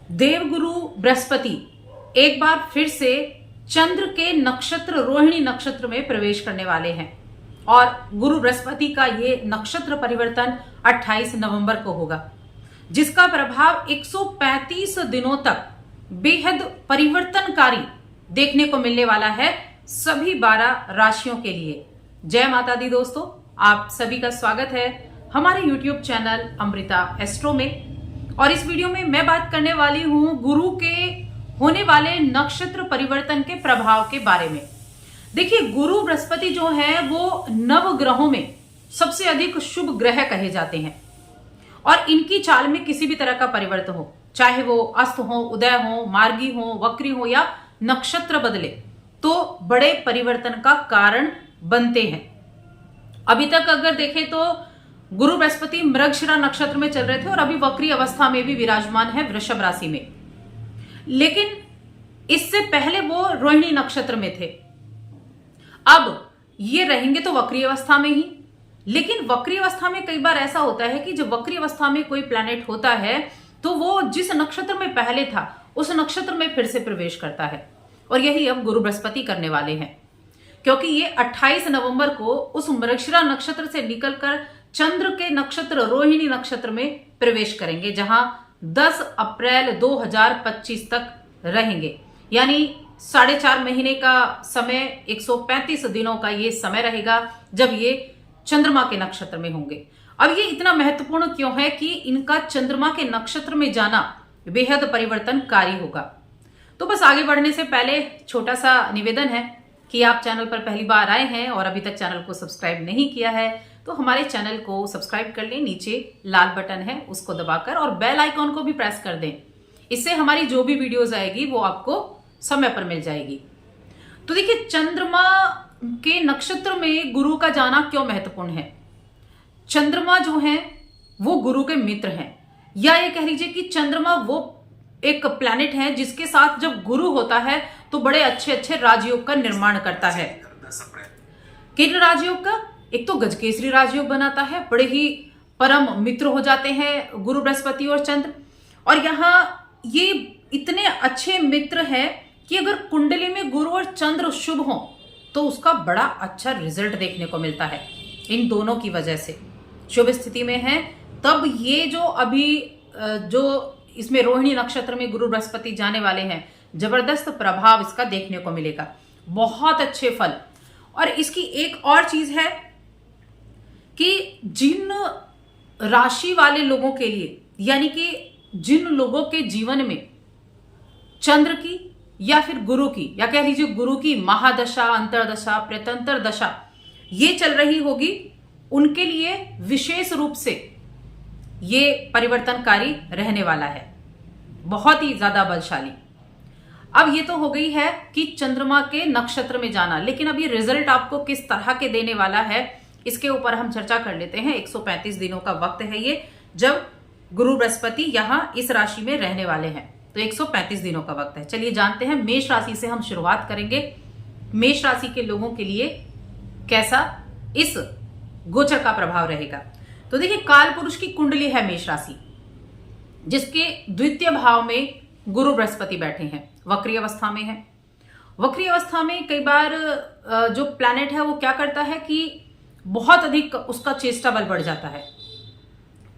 देवगुरु बृहस्पति एक बार फिर से चंद्र के नक्षत्र रोहिणी नक्षत्र में प्रवेश करने वाले हैं और गुरु बृहस्पति का ये नक्षत्र परिवर्तन 28 नवंबर को होगा, जिसका प्रभाव 135 दिनों तक बेहद परिवर्तनकारी देखने को मिलने वाला है सभी 12 राशियों के लिए। जय माता दी दोस्तों, आप सभी का स्वागत है हमारे YouTube चैनल अमृता एस्ट्रो में। और इस वीडियो में मैं बात करने वाली हूं गुरु के होने वाले नक्षत्र परिवर्तन के प्रभाव के बारे में। देखिए, गुरु बृहस्पति जो है वो नव ग्रहों में सबसे अधिक शुभ ग्रह कहे जाते हैं और इनकी चाल में किसी भी तरह का परिवर्तन हो, चाहे वो अस्त हो, उदय हो, मार्गी हो, वक्री हो या नक्षत्र बदले, तो बड़े परिवर्तन का कारण बनते हैं। अभी तक अगर देखें तो गुरु बृहस्पति मृगशिरा नक्षत्र में चल रहे थे और अभी वक्री अवस्था में भी विराजमान है वृषभ राशि में, लेकिन इससे पहले वो रोहिणी नक्षत्र में थे। अब ये रहेंगे तो वक्री अवस्था में ही, लेकिन वक्री अवस्था में कई बार ऐसा होता है कि जब वक्री अवस्था में कोई प्लैनेट होता है तो वो जिस नक्षत्र में पहले था उस नक्षत्र में फिर से प्रवेश करता है, और यही अब गुरु बृहस्पति करने वाले हैं, क्योंकि ये 28 नवंबर को उस मृगशिरा नक्षत्र से निकलकर चंद्र के नक्षत्र रोहिणी नक्षत्र में प्रवेश करेंगे, जहां 10 अप्रैल 2025 तक रहेंगे। यानी 4.5 महीने का समय, 135 दिनों का ये समय रहेगा जब ये चंद्रमा के नक्षत्र में होंगे। अब ये इतना महत्वपूर्ण क्यों है कि इनका चंद्रमा के नक्षत्र में जाना बेहद परिवर्तनकारी होगा। तो बस आगे बढ़ने से पहले छोटा सा निवेदन है कि आप चैनल पर पहली बार आए हैं और अभी तक चैनल को सब्सक्राइब नहीं किया है तो हमारे चैनल को सब्सक्राइब कर लें। नीचे लाल बटन है उसको दबाकर और बेल आइकॉन को भी प्रेस कर दें, इससे हमारी जो भी वीडियोस आएगी वो आपको समय पर मिल जाएगी। तो देखिए, चंद्रमा के नक्षत्र में गुरु का जाना क्यों महत्वपूर्ण है। चंद्रमा जो है वो गुरु के मित्र हैं, या ये कह लीजिए कि चंद्रमा वो एक प्लैनेट है जिसके साथ जब गुरु होता है तो बड़े अच्छे अच्छे राजयोग का निर्माण करता है। किन राजयोग का? एक तो गजकेसरी राजयोग बनाता है, बड़े ही परम मित्र हो जाते हैं गुरु बृहस्पति और चंद्र। और यहाँ ये इतने अच्छे मित्र हैं कि अगर कुंडली में गुरु और चंद्र शुभ हो तो उसका बड़ा अच्छा रिजल्ट देखने को मिलता है। इन दोनों की वजह से शुभ स्थिति में है, तब ये जो अभी जो इसमें रोहिणी नक्षत्र में गुरु बृहस्पति जाने वाले हैं, जबरदस्त प्रभाव इसका देखने को मिलेगा, बहुत अच्छे फल। और इसकी एक और चीज है कि जिन राशि वाले लोगों के लिए, यानी कि जिन लोगों के जीवन में चंद्र की या फिर गुरु की, या कह लीजिए गुरु की महादशा, अंतरदशा, प्रत्यंतर दशा ये चल रही होगी, उनके लिए विशेष रूप से ये परिवर्तनकारी रहने वाला है, बहुत ही ज्यादा बलशाली। अब ये तो हो गई है कि चंद्रमा के नक्षत्र में जाना, लेकिन अब ये रिजल्ट आपको किस तरह के देने वाला है इसके ऊपर हम चर्चा कर लेते हैं। 135 दिनों का वक्त है ये जब गुरु बृहस्पति यहां इस राशि में रहने वाले हैं, तो 135 दिनों का वक्त है। चलिए जानते हैं, मेष राशि से हम शुरुआत करेंगे। मेष राशि के लोगों के लिए कैसा इस गोचर का प्रभाव रहेगा। तो देखिए, काल पुरुष की कुंडली है मेष राशि, जिसके द्वितीय भाव में गुरु बृहस्पति बैठे हैं, वक्री अवस्था में है। वक्री अवस्था में कई बार जो प्लैनेट है वो क्या करता है कि बहुत अधिक उसका चेष्टा बल बढ़ जाता है,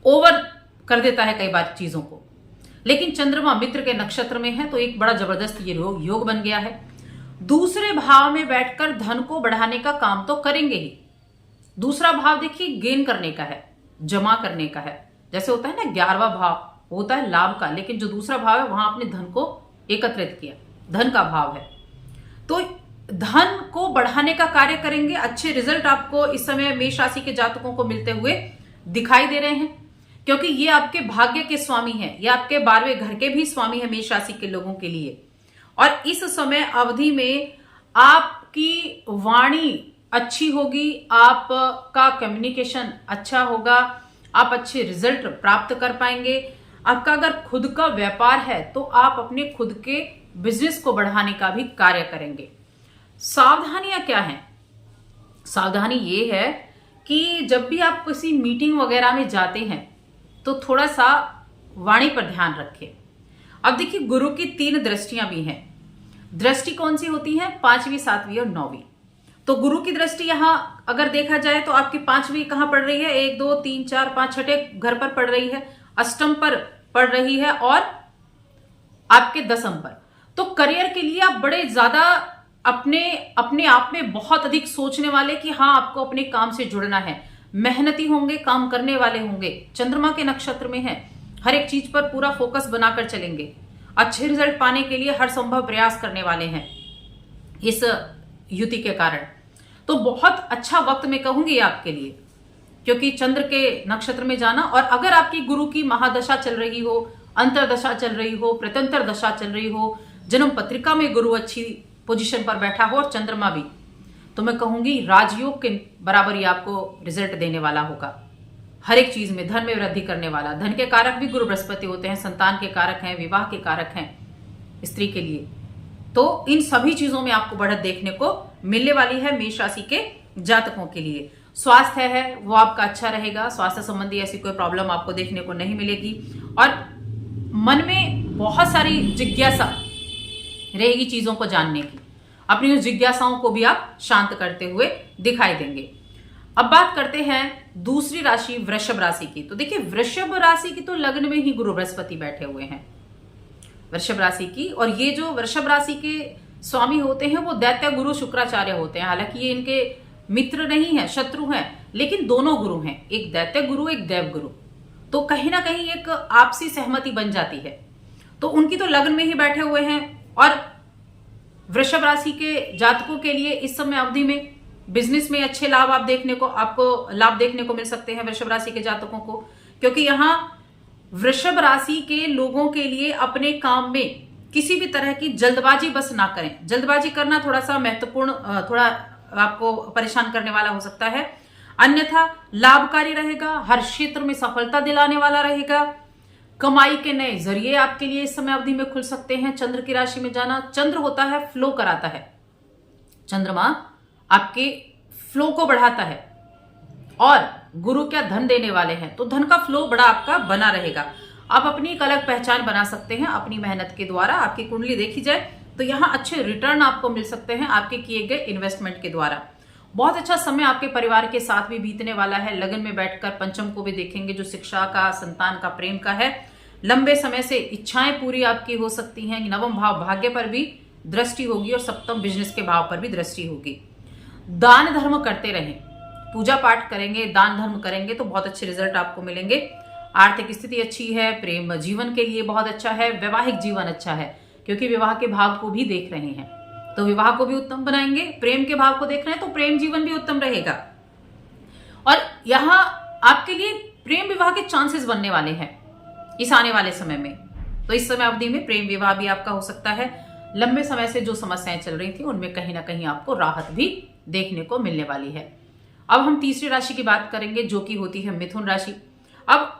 ओवर कर देता है कई बार चीजों को। लेकिन चंद्रमा मित्र के नक्षत्र में है तो एक बड़ा जबरदस्त ये योग बन गया है। दूसरे भाव में बैठकर धन को बढ़ाने का काम तो करेंगे ही। दूसरा भाव देखिए गेन करने का है, जमा करने का है। जैसे होता है ना 11वां भाव होता है लाभ का, लेकिन जो दूसरा भाव है वहां अपने धन को एकत्रित किया, धन का भाव है, तो धन को बढ़ाने का कार्य करेंगे। अच्छे रिजल्ट आपको इस समय मेष राशि के जातकों को मिलते हुए दिखाई दे रहे हैं, क्योंकि ये आपके भाग्य के स्वामी हैं, ये आपके 12वें घर के भी स्वामी है मेष राशि के लोगों के लिए। और इस समय अवधि में आपकी वाणी अच्छी होगी, आपका कम्युनिकेशन अच्छा होगा, आप अच्छे रिजल्ट प्राप्त कर पाएंगे। आपका अगर खुद का व्यापार है तो आप अपने खुद के बिजनेस को बढ़ाने का भी कार्य करेंगे। सावधानियां क्या हैं? सावधानी ये है कि जब भी आप किसी मीटिंग वगैरह में जाते हैं तो थोड़ा सा वाणी पर ध्यान रखें। अब देखिए, गुरु की 3 दृष्टियां भी हैं। दृष्टि कौन सी होती है? 5वीं, 7वीं और 9वीं। तो गुरु की दृष्टि यहां अगर देखा जाए तो आपकी 5वीं कहां पड़ रही है? 1 2 3 4 5 छठे घर पर पड़ रही है, अष्टम पर पड़ रही है और आपके 10वीं पर। तो करियर के लिए आप बड़े ज्यादा अपने अपने आप में बहुत अधिक सोचने वाले कि हाँ, आपको अपने काम से जुड़ना है, मेहनती होंगे, काम करने वाले होंगे, चंद्रमा के नक्षत्र में है, हर एक चीज पर पूरा फोकस बनाकर चलेंगे, अच्छे रिजल्ट पाने के लिए हर संभव प्रयास करने वाले हैं इस युति के कारण। तो बहुत अच्छा वक्त मैं कहूंगी आपके लिए, क्योंकि चंद्र के नक्षत्र में जाना, और अगर आपकी गुरु की महादशा चल रही हो, अंतरदशा चल रही हो, प्रत्यंतर दशा चल रही हो, जन्म पत्रिका में गुरु अच्छी पोजीशन पर बैठा हो और चंद्रमा भी, तो मैं कहूंगी राजयोग के बराबर ही आपको रिजल्ट देने वाला होगा। हर एक चीज में धन में वृद्धि करने वाला। धन के कारक भी गुरु बृहस्पति होते हैं, संतान के कारक हैं, विवाह के कारक हैं स्त्री के लिए। तो इन सभी चीजों में आपको बढ़त देखने को मिलने वाली है मेष राशि के जातकों के लिए। स्वास्थ्य है वो आपका अच्छा रहेगा, स्वास्थ्य संबंधी ऐसी कोई प्रॉब्लम आपको देखने को नहीं मिलेगी, और मन में बहुत सारी जिज्ञासा रहेगी चीजों को जानने की। अपनी उस जिज्ञासाओं को भी आप शांत करते हुए दिखाई देंगे। अब बात करते हैं दूसरी राशि वृषभ राशि की। तो देखिए, वृषभ राशि की तो लग्न में ही गुरु बृहस्पति बैठे हुए हैं वृषभ राशि की, और ये जो वृषभ राशि के स्वामी होते हैं वो दैत्य गुरु शुक्राचार्य होते हैं। हालांकि ये इनके मित्र नहीं है, शत्रु हैं, लेकिन दोनों गुरु हैं, एक दैत्य गुरु, एक देव गुरु। तो कहीं ना कहीं एक आपसी सहमति बन जाती है। तो उनकी तो लग्न में ही बैठे हुए हैं, और वृषभ राशि के जातकों के लिए इस समय अवधि में बिजनेस में अच्छे लाभ आपको लाभ देखने को मिल सकते हैं वृषभ राशि के जातकों को, क्योंकि यहां वृषभ राशि के लोगों के लिए अपने काम में किसी भी तरह की जल्दबाजी बस ना करें। जल्दबाजी करना थोड़ा सा महत्वपूर्ण, थोड़ा आपको परेशान करने वाला हो सकता है, अन्यथा लाभकारी रहेगा, हर क्षेत्र में सफलता दिलाने वाला रहेगा। कमाई के नए जरिए आपके लिए इस समय अवधि में खुल सकते हैं। चंद्र की राशि में जाना, चंद्र होता है फ्लो कराता है, चंद्रमा आपके फ्लो को बढ़ाता है, और गुरु क्या धन देने वाले हैं, तो धन का फ्लो बड़ा आपका बना रहेगा। आप अपनी एक अलग पहचान बना सकते हैं अपनी मेहनत के द्वारा। आपकी कुंडली देखी जाए तो यहां अच्छे रिटर्न आपको मिल सकते हैं आपके किए गए इन्वेस्टमेंट के द्वारा। बहुत अच्छा समय आपके परिवार के साथ भी बीतने वाला है। लगन में बैठकर पंचम को भी देखेंगे, जो शिक्षा का, संतान का, प्रेम का है। लंबे समय से इच्छाएं पूरी आपकी हो सकती हैं। नवम भाव भाग्य पर भी दृष्टि होगी और सप्तम बिजनेस के भाव पर भी दृष्टि होगी। दान धर्म करते रहें, पूजा पाठ करेंगे, दान धर्म करेंगे तो बहुत अच्छे रिजल्ट आपको मिलेंगे। आर्थिक स्थिति अच्छी है, प्रेम जीवन के लिए बहुत अच्छा है, वैवाहिक जीवन अच्छा है, क्योंकि विवाह के भाव को भी देख रहे हैं तो विवाह को भी उत्तम बनाएंगे। प्रेम के भाव को देख रहे हैं तो प्रेम जीवन भी उत्तम रहेगा, और यहां आपके लिए प्रेम विवाह के चांसेस बनने वाले हैं इस आने वाले समय में। तो इस समय अवधि में प्रेम विवाह भी आपका हो सकता है। लंबे समय से जो समस्याएं चल रही थी उनमें कहीं ना कहीं आपको राहत भी देखने को मिलने वाली है। अब हम तीसरी राशि की बात करेंगे, जो कि होती है मिथुन राशि। अब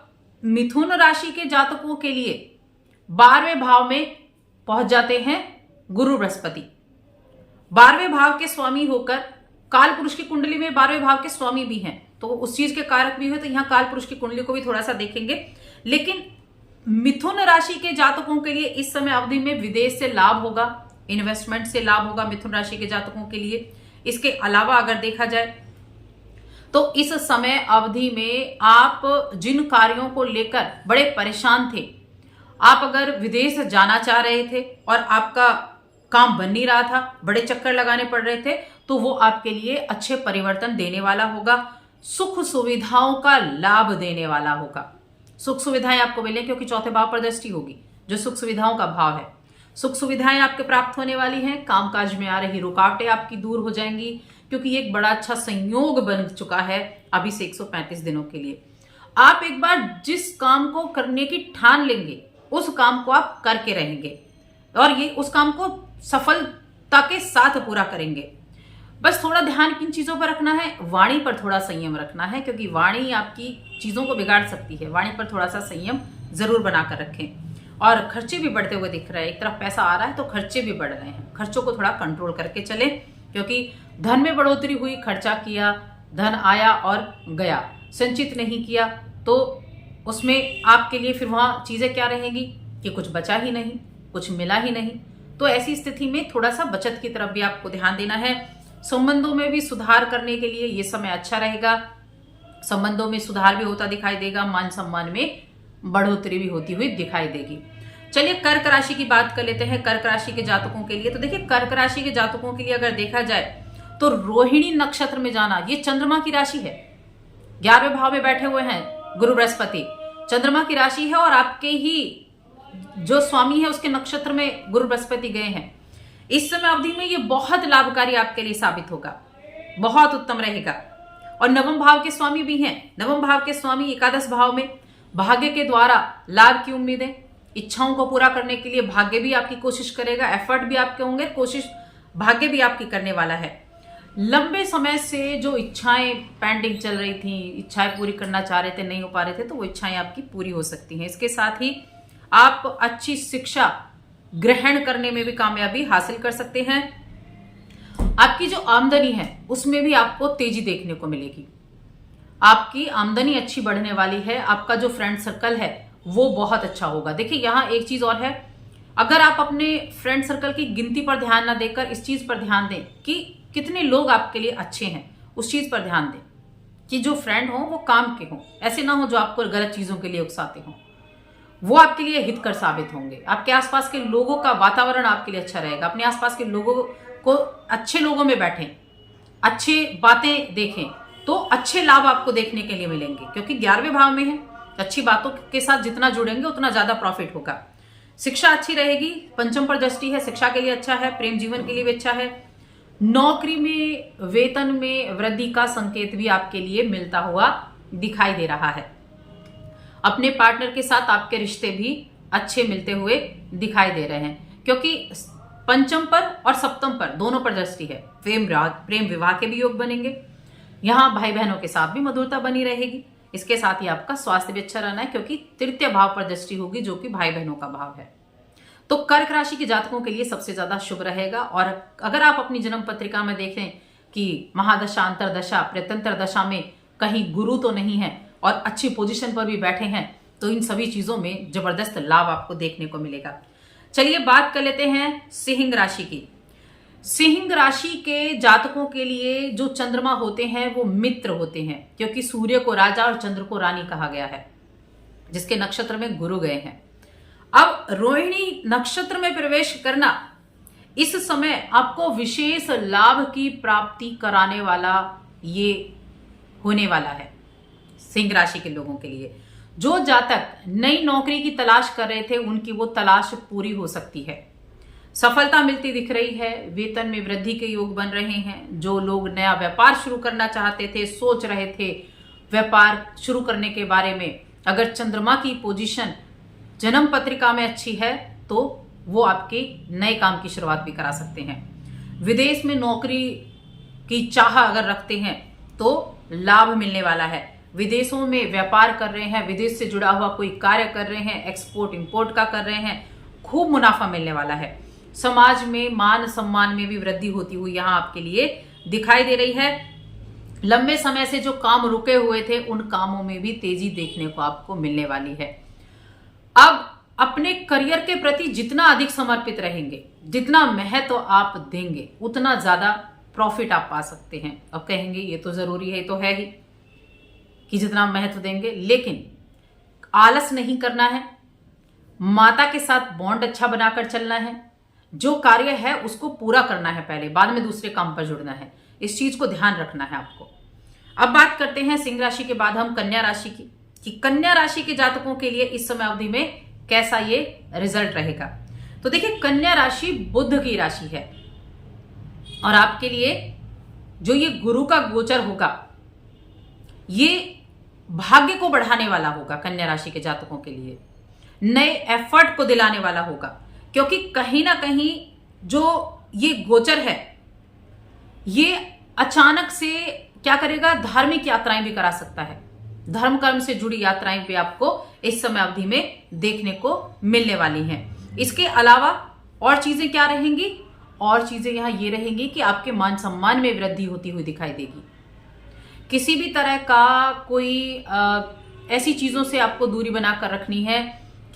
मिथुन राशि के जातकों के लिए 12वें भाव में पहुंच जाते हैं गुरु बृहस्पति। 12वें भाव के स्वामी होकर, काल पुरुष की कुंडली में 12वें भाव के स्वामी भी हैं, तो उस चीज के कारक भी हुए, तो यहां काल पुरुष की कुंडली को भी थोड़ा सा देखेंगे। लेकिन मिथुन राशि के जातकों के लिए इस समय अवधि में विदेश से लाभ होगा, इन्वेस्टमेंट से लाभ होगा मिथुन राशि के जातकों के लिए। इसके अलावा अगर देखा जाए तो इस समय अवधि में आप जिन कार्यों को लेकर बड़े परेशान थे, आप अगर विदेश जाना चाह रहे थे और आपका काम बन नहीं रहा था, बड़े चक्कर लगाने पड़ रहे थे, तो वो आपके लिए अच्छे परिवर्तन देने वाला होगा। सुख सुविधाओं का लाभ देने वाला होगा। सुख सुविधाएं आपको मिलें, क्योंकि चौथे भाव पर दृष्टि होगी, जो सुख सुविधाओं का भाव है। सुख सुविधाएं आपके प्राप्त होने वाली हैं। कामकाज में आ रही रुकावटें आपकी दूर हो जाएंगी, क्योंकि एक बड़ा अच्छा संयोग बन चुका है अभी से 135 दिनों के लिए। आप एक बार जिस काम को करने की ठान लेंगे, उस काम को आप करके रहेंगे, और ये उस काम को सफलता के साथ पूरा करेंगे। बस थोड़ा ध्यान किन चीजों पर रखना है, वाणी पर थोड़ा संयम रखना है, क्योंकि वाणी आपकी चीजों को बिगाड़ सकती है। वाणी पर थोड़ा सा संयम जरूर बनाकर रखें। और खर्चे भी बढ़ते हुए दिख रहे हैं, एक तरफ पैसा आ रहा है तो खर्चे भी बढ़ रहे हैं। खर्चों को थोड़ा कंट्रोल करके चलें, क्योंकि धन में बढ़ोतरी हुई, खर्चा किया, धन आया और गया, संचित नहीं किया तो उसमें आपके लिए फिर वहां चीजें क्या रहेंगी, कि कुछ बचा ही नहीं, कुछ मिला ही नहीं। तो ऐसी स्थिति में थोड़ा सा बचत की तरफ भी आपको ध्यान देना है। संबंधों में भी सुधार करने के लिए ये समय अच्छा रहेगा। संबंधों में सुधार भी होता दिखाई देगा, मान सम्मान में बढ़ोतरी भी होती हुई दिखाई देगी। चलिए कर्क राशि की बात कर लेते हैं। कर्क राशि के जातकों के लिए तो देखिए, कर्क राशि के जातकों के लिए अगर देखा जाए तो रोहिणी नक्षत्र में जाना, ये चंद्रमा की राशि है। 11वें भाव में बैठे हुए हैं गुरु बृहस्पति, चंद्रमा की राशि है और आपके ही जो स्वामी है उसके नक्षत्र में गुरु बृहस्पति गए हैं। इस समय अवधि में ये बहुत लाभकारी आपके लिए साबित होगा, बहुत उत्तम रहेगा। और नवम भाव के स्वामी भी हैं। नवम भाव के स्वामी एकादश भाव में, भाग्य के द्वारा लाभ की उम्मीदें, इच्छाओं को पूरा करने के लिए भाग्य भी आपकी कोशिश करेगा, एफर्ट भी आपके होंगे, कोशिश भाग्य भी आपकी करने वाला है। लंबे समय से जो इच्छाएं पेंडिंग चल रही थी, इच्छाएं पूरी करना चाह रहे थे, नहीं हो पा रहे थे, तो वो इच्छाएं आपकी पूरी हो सकती हैं। इसके साथ ही आप अच्छी शिक्षा ग्रहण करने में भी कामयाबी हासिल कर सकते हैं। आपकी जो आमदनी है उसमें भी आपको तेजी देखने को मिलेगी। आपकी आमदनी अच्छी बढ़ने वाली है। आपका जो फ्रेंड सर्कल है वो बहुत अच्छा होगा। देखिए यहां एक चीज और है, अगर आप अपने फ्रेंड सर्कल की गिनती पर ध्यान ना देकर इस चीज पर ध्यान दें कि कितने लोग आपके लिए अच्छे हैं, उस चीज पर ध्यान दें कि जो फ्रेंड हो वो काम के हों, ऐसे ना हो जो आपको गलत चीजों के लिए उकसाते हों। वो आपके लिए हितकर साबित होंगे। आपके आसपास के लोगों का वातावरण आपके लिए अच्छा रहेगा। अपने आसपास के लोगों को, अच्छे लोगों में बैठें, अच्छे बातें देखें, तो अच्छे लाभ आपको देखने के लिए मिलेंगे, क्योंकि 11वें भाव में है। अच्छी बातों के साथ जितना जुड़ेंगे उतना ज्यादा प्रॉफिट होगा। शिक्षा अच्छी रहेगी, पंचम पर दृष्टि है, शिक्षा के लिए अच्छा है, प्रेम जीवन के लिए भी अच्छा है। नौकरी में वेतन में वृद्धि का संकेत भी आपके लिए मिलता हुआ दिखाई दे रहा है। अपने पार्टनर के साथ आपके रिश्ते भी अच्छे मिलते हुए दिखाई दे रहे हैं, क्योंकि पंचम पर और सप्तम पर दोनों पर दृष्टि है। प्रेम विवाह के भी योग बनेंगे। यहां भाई बहनों के साथ भी मधुरता बनी रहेगी। इसके साथ ही आपका स्वास्थ्य भी अच्छा रहना है, क्योंकि तृतीय भाव पर दृष्टि होगी जो कि भाई बहनों का भाव है। तो कर्क राशि के जातकों के लिए सबसे ज्यादा शुभ रहेगा। और अगर आप अपनी जन्म पत्रिका में देखें कि महादशा, अंतरदशा, प्रत्यंतर दशा में कहीं गुरु तो नहीं है और अच्छी पोजीशन पर भी बैठे हैं, तो इन सभी चीजों में जबरदस्त लाभ आपको देखने को मिलेगा। चलिए बात कर लेते हैं सिंह राशि की। सिंह राशि के जातकों के लिए जो चंद्रमा होते हैं वो मित्र होते हैं, क्योंकि सूर्य को राजा और चंद्र को रानी कहा गया है, जिसके नक्षत्र में गुरु गए हैं। अब रोहिणी नक्षत्र में प्रवेश करना इस समय आपको विशेष लाभ की प्राप्ति कराने वाला ये होने वाला है। सिंह राशि के लोगों के लिए जो जातक नई नौकरी की तलाश कर रहे थे, उनकी वो तलाश पूरी हो सकती है। सफलता मिलती दिख रही है। वेतन में वृद्धि के योग बन रहे हैं। जो लोग नया व्यापार शुरू करना चाहते थे, सोच रहे थे व्यापार शुरू करने के बारे में, अगर चंद्रमा की पोजीशन जन्म पत्रिका में अच्छी है तो वो आपके नए काम की शुरुआत भी करा सकते हैं। विदेश में नौकरी की चाह अगर रखते हैं तो लाभ मिलने वाला है। विदेशों में व्यापार कर रहे हैं, विदेश से जुड़ा हुआ कोई कार्य कर रहे हैं, एक्सपोर्ट इंपोर्ट का कर रहे हैं, खूब मुनाफा मिलने वाला है। समाज में मान सम्मान में भी वृद्धि होती हुई यहां आपके लिए दिखाई दे रही है। लंबे समय से जो काम रुके हुए थे, उन कामों में भी तेजी देखने को आपको मिलने वाली है। अब अपने करियर के प्रति जितना अधिक समर्पित रहेंगे, जितना महत्व आप देंगे, उतना ज्यादा प्रॉफिट आप पा सकते हैं। अब कहेंगे ये तो जरूरी है, ये तो है ही कि जितना महत्व देंगे, लेकिन आलस नहीं करना है। माता के साथ बॉन्ड अच्छा बनाकर चलना है। जो कार्य है उसको पूरा करना है पहले, बाद में दूसरे काम पर जुड़ना है। इस चीज को ध्यान रखना है आपको। अब बात करते हैं सिंह राशि के बाद हम कन्या राशि की, कि कन्या राशि के जातकों के लिए इस समय अवधि में कैसा ये रिजल्ट रहेगा। तो देखिए, कन्या राशि बुध की राशि है और आपके लिए जो ये गुरु का गोचर होगा, ये भाग्य को बढ़ाने वाला होगा। कन्या राशि के जातकों के लिए नए एफर्ट को दिलाने वाला होगा, क्योंकि कहीं ना कहीं जो ये गोचर है, ये अचानक से क्या करेगा, धार्मिक यात्राएं भी करा सकता है। धर्म कर्म से जुड़ी यात्राएं भी आपको इस समय अवधि में देखने को मिलने वाली हैं। इसके अलावा और चीजें क्या रहेंगी? और चीजें यहां ये रहेंगी कि आपके मान सम्मान में वृद्धि होती हुई दिखाई देगी। किसी भी तरह का कोई ऐसी चीजों से आपको दूरी बनाकर रखनी है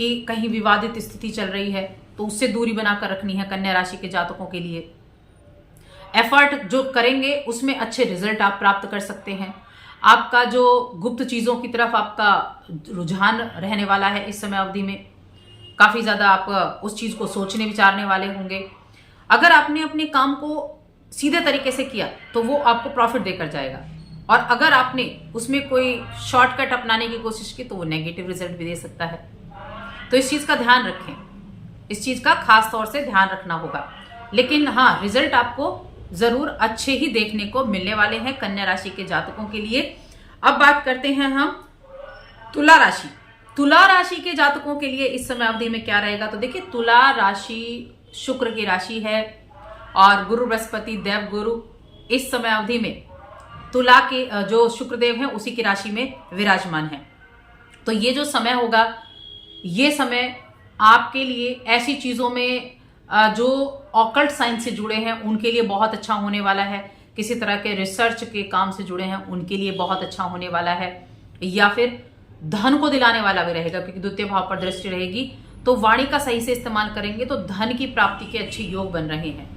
कि कहीं विवादित स्थिति चल रही है तो उससे दूरी बनाकर रखनी है कन्या राशि के जातकों के लिए। एफर्ट जो करेंगे उसमें अच्छे रिजल्ट आप प्राप्त कर सकते हैं। आपका जो गुप्त चीजों की तरफ आपका रुझान रहने वाला है इस समय अवधि में, काफी ज्यादा आप उस चीज को सोचने विचारने वाले होंगे। अगर आपने अपने काम को सीधे तरीके से किया तो वो आपको प्रॉफिट देकर जाएगा, और अगर आपने उसमें कोई शॉर्टकट अपनाने की कोशिश की तो वो नेगेटिव रिजल्ट भी दे सकता है। तो इस चीज का ध्यान रखें, इस चीज का खास तौर से ध्यान रखना होगा। लेकिन हाँ, रिजल्ट आपको जरूर अच्छे ही देखने को मिलने वाले हैं कन्या राशि के जातकों के लिए। अब बात करते हैं हम तुला राशि। तुला राशि के जातकों के लिए इस समय अवधि में क्या रहेगा, तो देखिए तुला राशि शुक्र की राशि है और गुरु बृहस्पति देव गुरु इस समय अवधि में तुला के जो शुक्रदेव हैं उसी की राशि में विराजमान है। तो ये जो समय होगा, ये समय आपके लिए ऐसी चीजों में जो ऑकल्ट साइंस से जुड़े हैं उनके लिए बहुत अच्छा होने वाला है। किसी तरह के रिसर्च के काम से जुड़े हैं उनके लिए बहुत अच्छा होने वाला है, या फिर धन को दिलाने वाला भी रहेगा क्योंकि द्वितीय भाव पर दृष्टि रहेगी। तो वाणी का सही से इस्तेमाल करेंगे तो धन की प्राप्ति के अच्छे योग बन रहे हैं।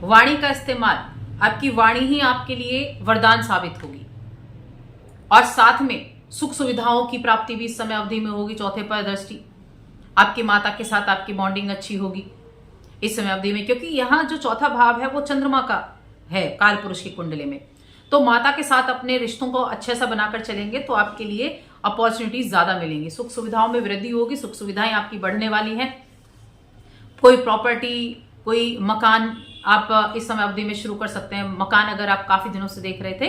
वाणी का इस्तेमाल, आपकी वाणी ही आपके लिए वरदान साबित होगी, और साथ में सुख सुविधाओं की प्राप्ति भी इस समय अवधि में होगी। चौथे पर दृष्टि, आपकी माता के साथ आपकी बॉन्डिंग अच्छी होगी इस समय अवधि में, क्योंकि यहाँ जो चौथा भाव है वो चंद्रमा का है काल पुरुष की कुंडली में। तो माता के साथ अपने रिश्तों को अच्छे सा बनाकर चलेंगे तो आपके लिए अपॉर्चुनिटीज ज्यादा मिलेंगी, सुख सुविधाओं में वृद्धि होगी, सुख सुविधाएं आपकी बढ़ने वाली हैं। कोई प्रॉपर्टी, कोई मकान आप इस समय अवधि में शुरू कर सकते हैं। मकान अगर आप काफी दिनों से देख रहे थे,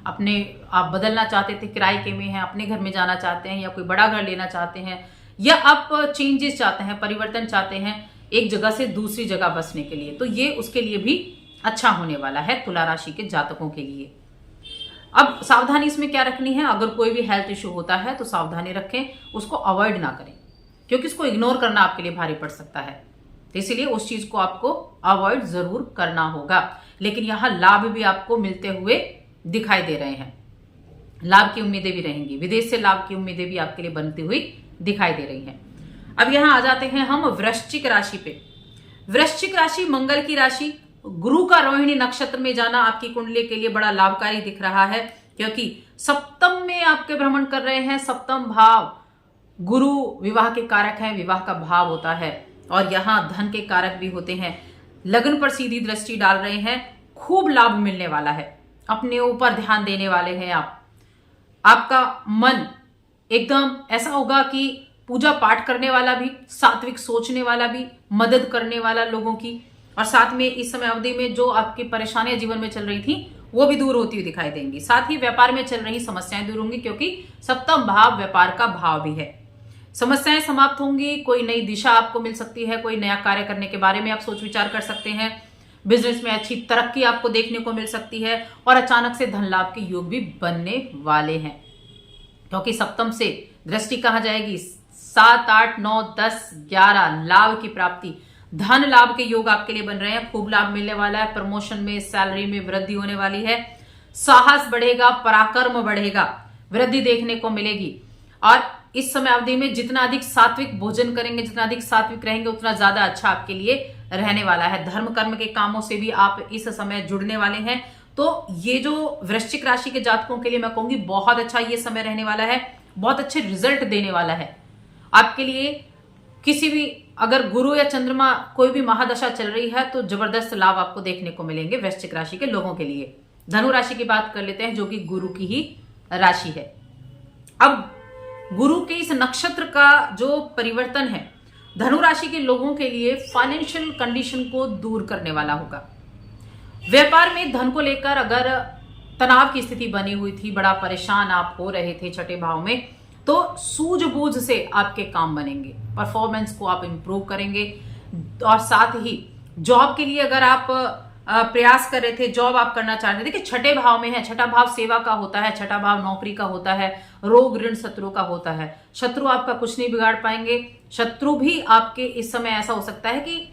अपने आप बदलना चाहते थे, किराए के में हैं, अपने घर में जाना चाहते हैं, या कोई बड़ा घर लेना चाहते हैं, या आप चेंजेस चाहते हैं, परिवर्तन चाहते हैं एक जगह से दूसरी जगह बसने के लिए, तो ये उसके लिए भी अच्छा होने वाला है तुला राशि के जातकों के लिए। अब सावधानी इसमें क्या रखनी है, अगर कोई भी हेल्थ इश्यू होता है तो सावधानी रखें, उसको अवॉइड ना करें क्योंकि उसको इग्नोर करना आपके लिए भारी पड़ सकता है। तो इसीलिए उस चीज को आपको अवॉइड जरूर करना होगा। लेकिन यहां लाभ भी आपको मिलते हुए दिखाई दे रहे हैं, लाभ की उम्मीदें भी रहेंगी, विदेश से लाभ की उम्मीदें भी आपके लिए बनती हुई दिखाई दे रही हैं। अब यहां आ जाते हैं हम वृश्चिक राशि पे। वृश्चिक राशि मंगल की राशि, गुरु का रोहिणी नक्षत्र में जाना आपकी कुंडली के लिए बड़ा लाभकारी दिख रहा है, क्योंकि सप्तम में आपके भ्रमण कर रहे हैं। सप्तम भाव गुरु विवाह के कारक है, विवाह का भाव होता है, और यहां धन के कारक भी होते हैं। लगन पर सीधी दृष्टि डाल रहे हैं, खूब लाभ मिलने वाला है, अपने ऊपर ध्यान देने वाले हैं आप। आपका मन एकदम ऐसा होगा कि पूजा पाठ करने वाला भी, सात्विक सोचने वाला भी, मदद करने वाला लोगों की, और साथ में इस समय अवधि में जो आपकी परेशानियां जीवन में चल रही थी वो भी दूर होती हुई दिखाई देंगी। साथ ही व्यापार में चल रही समस्याएं दूर होंगी, क्योंकि सप्तम भाव व्यापार का भाव भी है। समस्याएं समाप्त होंगी, कोई नई दिशा आपको मिल सकती है, कोई नया कार्य करने के बारे में आप सोच विचार कर सकते हैं। बिजनेस में अच्छी तरक्की आपको देखने को मिल सकती है, और अचानक से धन लाभ के योग भी बनने वाले हैं, क्योंकि सप्तम से दृष्टि कहाँ जाएगी, 7, 8, 9, 10, 11 लाभ की प्राप्ति, धन लाभ के योग आपके लिए बन रहे हैं। खूब लाभ मिलने वाला है, प्रमोशन में, सैलरी में वृद्धि होने वाली है, साहस बढ़ेगा, पराक्रम बढ़ेगा, वृद्धि देखने को मिलेगी। और इस समय अवधि में जितना अधिक सात्विक भोजन करेंगे, जितना अधिक सात्विक रहेंगे, उतना ज्यादा अच्छा आपके लिए रहने वाला है। धर्म कर्म के कामों से भी आप इस समय जुड़ने वाले हैं। तो ये जो वृश्चिक राशि के जातकों के लिए मैं कहूंगी बहुत अच्छा ये समय रहने वाला है, बहुत अच्छे रिजल्ट देने वाला है आपके लिए। किसी भी अगर गुरु या चंद्रमा कोई भी महादशा चल रही है तो जबरदस्त लाभ आपको देखने को मिलेंगे वृश्चिक राशि के लोगों के लिए। धनु राशि की बात कर लेते हैं, जो कि गुरु की ही राशि है। अब गुरु के इस नक्षत्र का जो परिवर्तन है धनु राशि के लोगों के लिए फाइनेंशियल कंडीशन को दूर करने वाला होगा। व्यापार में धन को लेकर अगर तनाव की स्थिति बनी हुई थी, बड़ा परेशान आप हो रहे थे छठे भाव में, तो सूझबूझ से आपके काम बनेंगे, परफॉर्मेंस को आप इंप्रूव करेंगे। और साथ ही जॉब के लिए अगर आप प्रयास कर रहे थे, जॉब आप करना चाह रहे थे, देखिए छठे भाव में है, छठा भाव सेवा का होता है, छठा भाव नौकरी का होता है, रोग ऋण शत्रु का होता है। शत्रु आपका कुछ नहीं बिगाड़ पाएंगे। शत्रु भी आपके इस समय ऐसा हो सकता है कि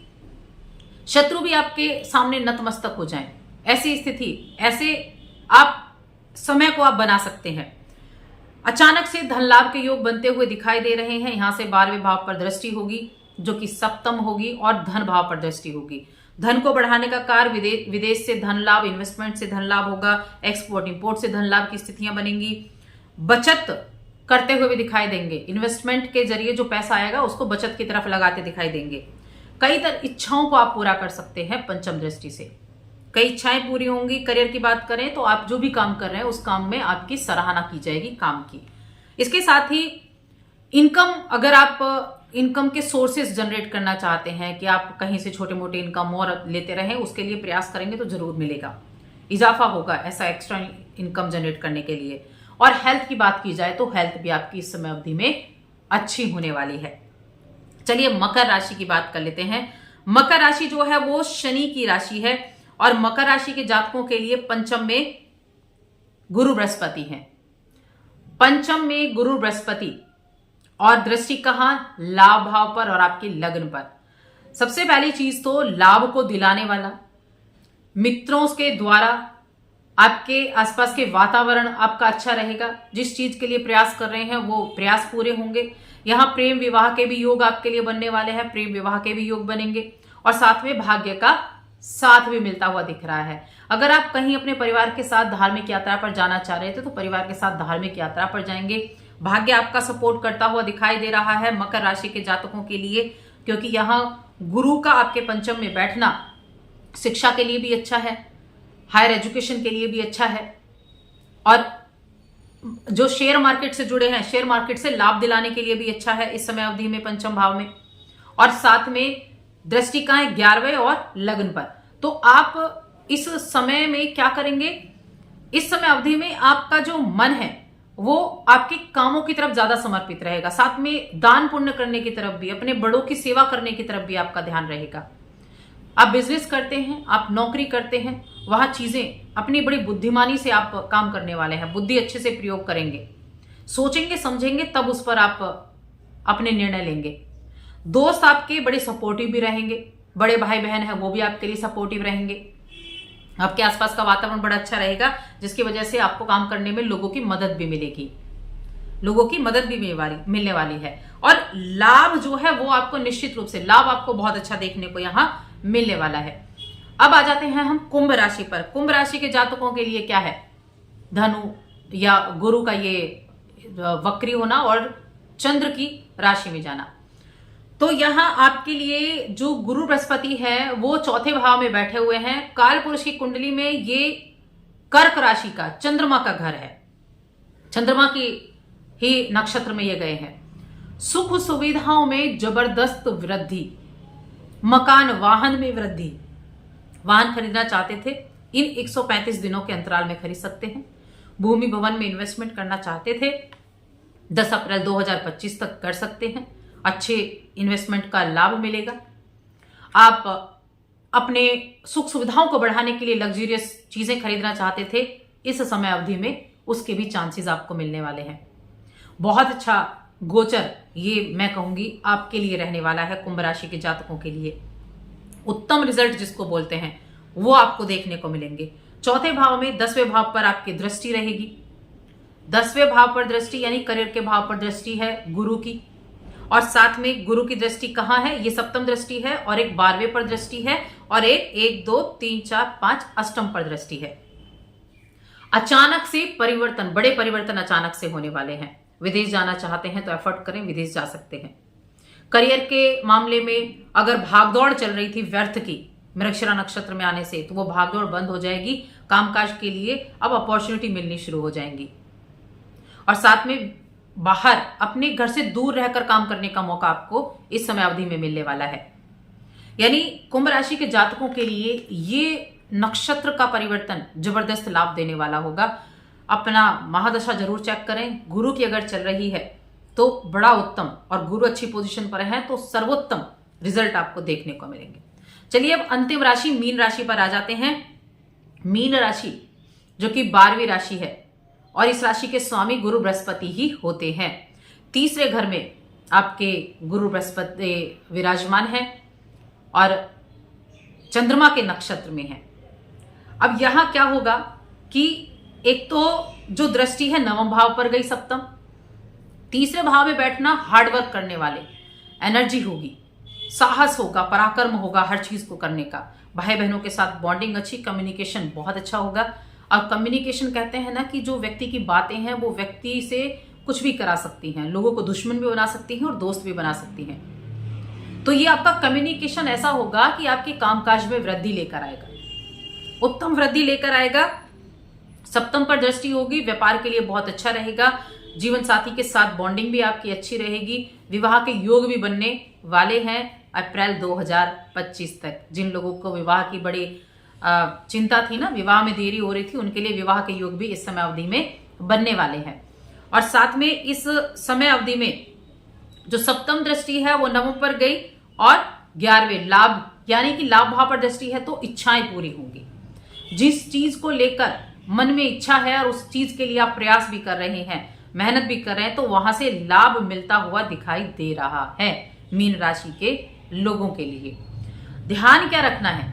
शत्रु भी आपके सामने नतमस्तक हो जाएं। ऐसी स्थिति, ऐसे आप समय को आप बना सकते हैं। अचानक से धन लाभ के योग बनते हुए दिखाई दे रहे हैं। यहां से 12वें भाव पर दृष्टि होगी जो कि सप्तम होगी और धन भाव पर दृष्टि होगी। धन को बढ़ाने का कार्य विदेश से धन लाभ, इन्वेस्टमेंट से धन लाभ होगा, एक्सपोर्ट इंपोर्ट से धन लाभ की स्थितियां बनेंगी। बचत करते हुए भी दिखाई देंगे। इन्वेस्टमेंट के जरिए जो पैसा आएगा उसको बचत की तरफ लगाते दिखाई देंगे। कई तरह इच्छाओं को आप पूरा कर सकते हैं पंचम दृष्टि से। कई इच्छाएं पूरी होंगी। करियर की बात करें तो आप जो भी काम कर रहे हैं उस काम में आपकी सराहना की जाएगी काम की। इसके साथ ही इनकम, अगर आप इनकम के सोर्सेज जनरेट करना चाहते हैं कि आप कहीं से छोटे मोटे इनकम और लेते रहें, उसके लिए प्रयास करेंगे तो जरूर मिलेगा, इजाफा होगा ऐसा एक्स्ट्रा इनकम जनरेट करने के लिए। और हेल्थ की बात की जाए तो हेल्थ भी आपकी इस समय अवधि में अच्छी होने वाली है। चलिए मकर राशि की बात कर लेते हैं। मकर राशि जो है वो शनि की राशि है और मकर राशि के जातकों के लिए पंचम में गुरु बृहस्पति हैं। पंचम में गुरु बृहस्पति और दृष्टि कहां? लाभ भाव पर और आपके लग्न पर। सबसे पहली चीज तो लाभ को दिलाने वाला, मित्रों के द्वारा आपके आसपास के वातावरण आपका अच्छा रहेगा। जिस चीज के लिए प्रयास कर रहे हैं वो प्रयास पूरे होंगे। यहां प्रेम विवाह के भी योग आपके लिए बनने वाले हैं, प्रेम विवाह के भी योग बनेंगे और साथ में भाग्य का साथ भी मिलता हुआ दिख रहा है। अगर आप कहीं अपने परिवार के साथ धार्मिक यात्रा पर जाना चाह रहे थे तो परिवार के साथ धार्मिक यात्रा पर जाएंगे। भाग्य आपका सपोर्ट करता हुआ दिखाई दे रहा है मकर राशि के जातकों के लिए, क्योंकि यहां गुरु का आपके पंचम में बैठना शिक्षा के लिए भी अच्छा है, हायर एजुकेशन के लिए भी अच्छा है और जो शेयर मार्केट से जुड़े हैं शेयर मार्केट से लाभ दिलाने के लिए भी अच्छा है इस समय अवधि में पंचम भाव में। और साथ में दृष्टि का है 11वें और लग्न पर। तो आप इस समय में क्या करेंगे? इस समय अवधि में आपका जो मन है वो आपके कामों की तरफ ज्यादा समर्पित रहेगा। साथ में दान पुण्य करने की तरफ भी, अपने बड़ों की सेवा करने की तरफ भी आपका ध्यान रहेगा। आप बिजनेस करते हैं, आप नौकरी करते हैं, वहां चीजें अपनी बड़ी बुद्धिमानी से आप काम करने वाले हैं, बुद्धि अच्छे से प्रयोग करेंगे, सोचेंगे समझेंगे तब उस पर आप अपने निर्णय लेंगे। दोस्त आपके बड़े सपोर्टिव भी रहेंगे, बड़े भाई बहन है वो भी आपके लिए सपोर्टिव रहेंगे। आपके आसपास का वातावरण बड़ा अच्छा रहेगा जिसकी वजह से आपको काम करने में लोगों की मदद भी मिलेगी, लोगों की मदद भी मिलने वाली है। और लाभ जो है वो आपको निश्चित रूप से लाभ आपको बहुत अच्छा देखने को यहां मिलने वाला है। अब आ जाते हैं हम कुंभ राशि पर। कुंभ राशि के जातकों के लिए क्या है? धनु या गुरु का ये वक्री होना और चंद्र की राशि में जाना। तो यहां आपके लिए जो गुरु बृहस्पति है वो चौथे भाव में बैठे हुए हैं। काल पुरुष की कुंडली में ये कर्क राशि का चंद्रमा का घर है, चंद्रमा की ही नक्षत्र में ये गए हैं। सुख सुविधाओं में जबरदस्त वृद्धि, मकान वाहन में वृद्धि। वाहन खरीदना चाहते थे इन 135 दिनों के अंतराल में खरीद सकते हैं। भूमि भवन में इन्वेस्टमेंट करना चाहते थे 10 अप्रैल 2025 तक कर सकते हैं। अच्छे इन्वेस्टमेंट का लाभ मिलेगा। आप अपने सुख सुविधाओं को बढ़ाने के लिए लग्जरियस चीजें खरीदना चाहते थे इस समय अवधि में, उसके भी चांसेस आपको मिलने वाले हैं। बहुत अच्छा गोचर ये मैं कहूंगी आपके लिए रहने वाला है कुंभ राशि के जातकों के लिए। उत्तम रिजल्ट जिसको बोलते हैं वो आपको देखने को मिलेंगे। चौथे भाव में 10वें भाव पर आपकी दृष्टि रहेगी। 10वें भाव पर दृष्टि यानी करियर के भाव पर दृष्टि है गुरु की, और साथ में गुरु की दृष्टि कहां है? ये सप्तम दृष्टि है और एक 12वें पर दृष्टि है और एक 1 2 3 4 5 अष्टम पर दृष्टि है। अचानक से परिवर्तन, बड़े परिवर्तन अचानक से होने वाले हैं। विदेश जाना चाहते हैं तो एफर्ट करें, विदेश जा सकते हैं। करियर के मामले में अगर भागदौड़ चल रही थी व्यर्थ की मृगशिरा नक्षत्र में आने से, तो वो भागदौड़ बंद हो जाएगी। कामकाज के लिए अब अपॉर्चुनिटी मिलनी शुरू हो जाएंगी और साथ में बाहर अपने घर से दूर रहकर काम करने का मौका आपको इस समय अवधि में मिलने वाला है। यानी कुंभ राशि के जातकों के लिए ये नक्षत्र का परिवर्तन जबरदस्त लाभ देने वाला होगा। अपना महादशा जरूर चेक करें। गुरु की अगर चल रही है तो बड़ा उत्तम, और गुरु अच्छी पोजीशन पर है तो सर्वोत्तम रिजल्ट आपको देखने को मिलेंगे। चलिए अब अंतिम राशि मीन राशि पर आ जाते हैं। मीन राशि जो कि 12वीं राशि है और इस राशि के स्वामी गुरु बृहस्पति ही होते हैं। तीसरे घर में आपके गुरु बृहस्पति विराजमान है और चंद्रमा के नक्षत्र में है। अब यहां क्या होगा कि एक तो जो दृष्टि है नवम भाव पर गई, सप्तम। तीसरे भाव में बैठना हार्डवर्क करने वाले, एनर्जी होगी, साहस होगा, पराक्रम होगा हर चीज को करने का। भाई बहनों के साथ बॉन्डिंग अच्छी, कम्युनिकेशन बहुत अच्छा होगा। और कम्युनिकेशन कहते हैं ना कि जो व्यक्ति की बातें हैं वो व्यक्ति से कुछ भी करा सकती हैं, लोगों को दुश्मन भी बना सकती हैं और दोस्त भी बना सकती हैं। तो ये आपका कम्युनिकेशन ऐसा होगा कि आपके कामकाज में वृद्धि लेकर आएगा, उत्तम वृद्धि लेकर आएगा। सप्तम पर दृष्टि होगी, व्यापार के लिए बहुत अच्छा रहेगा। जीवन साथी के साथ बॉन्डिंग भी आपकी अच्छी रहेगी। विवाह के योग भी बनने वाले हैं अप्रैल 2025 तक। जिन लोगों को विवाह की बड़ी चिंता थी ना, विवाह में देरी हो रही थी, उनके लिए विवाह के योग भी इस समय अवधि में बनने वाले हैं। और साथ में इस समय अवधि में जो सप्तम दृष्टि है वो नवम पर गई और 11वें लाभ यानी कि लाभ भाव पर दृष्टि है, तो इच्छाएं पूरी होंगी। जिस चीज को लेकर मन में इच्छा है और उस चीज के लिए आप प्रयास भी कर रहे हैं, मेहनत भी कर रहे हैं, तो वहां से लाभ मिलता हुआ दिखाई दे रहा है मीन राशि के लोगों के लिए। ध्यान क्या रखना है,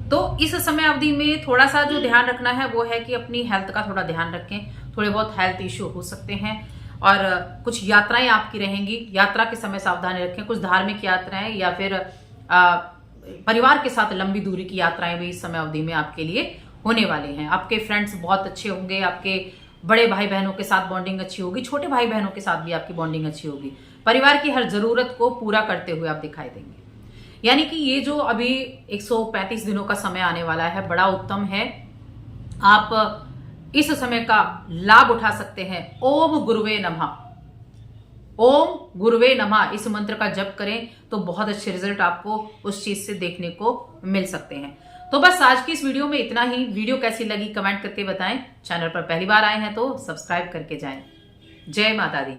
तो इस समय अवधि में थोड़ा सा जो ध्यान रखना है वो है कि अपनी हेल्थ का थोड़ा ध्यान रखें। थोड़े बहुत हेल्थ इश्यू हो सकते हैं और कुछ यात्राएं आपकी रहेंगी, यात्रा के समय सावधानी रखें। कुछ धार्मिक यात्राएं या फिर परिवार के साथ लंबी दूरी की यात्राएं भी इस समय अवधि में आपके लिए होने वाले हैं। आपके फ्रेंड्स बहुत अच्छे होंगे, आपके बड़े भाई बहनों के साथ बॉन्डिंग अच्छी होगी, छोटे भाई बहनों के साथ भी आपकी बॉन्डिंग अच्छी होगी। परिवार की हर जरूरत को पूरा करते हुए आप दिखाई देंगे। यानी कि ये जो अभी 135 दिनों का समय आने वाला है बड़ा उत्तम है। आप इस समय का लाभ उठा सकते हैं। ओम गुरुवे नमः, ओम गुरुवे नमः इस मंत्र का जप करें तो बहुत अच्छे रिजल्ट आपको उस चीज से देखने को मिल सकते हैं। तो बस आज की इस वीडियो में इतना ही। वीडियो कैसी लगी कमेंट करके बताएं। चैनल पर पहली बार आए हैं तो सब्सक्राइब करके जाएं। जय माता दी।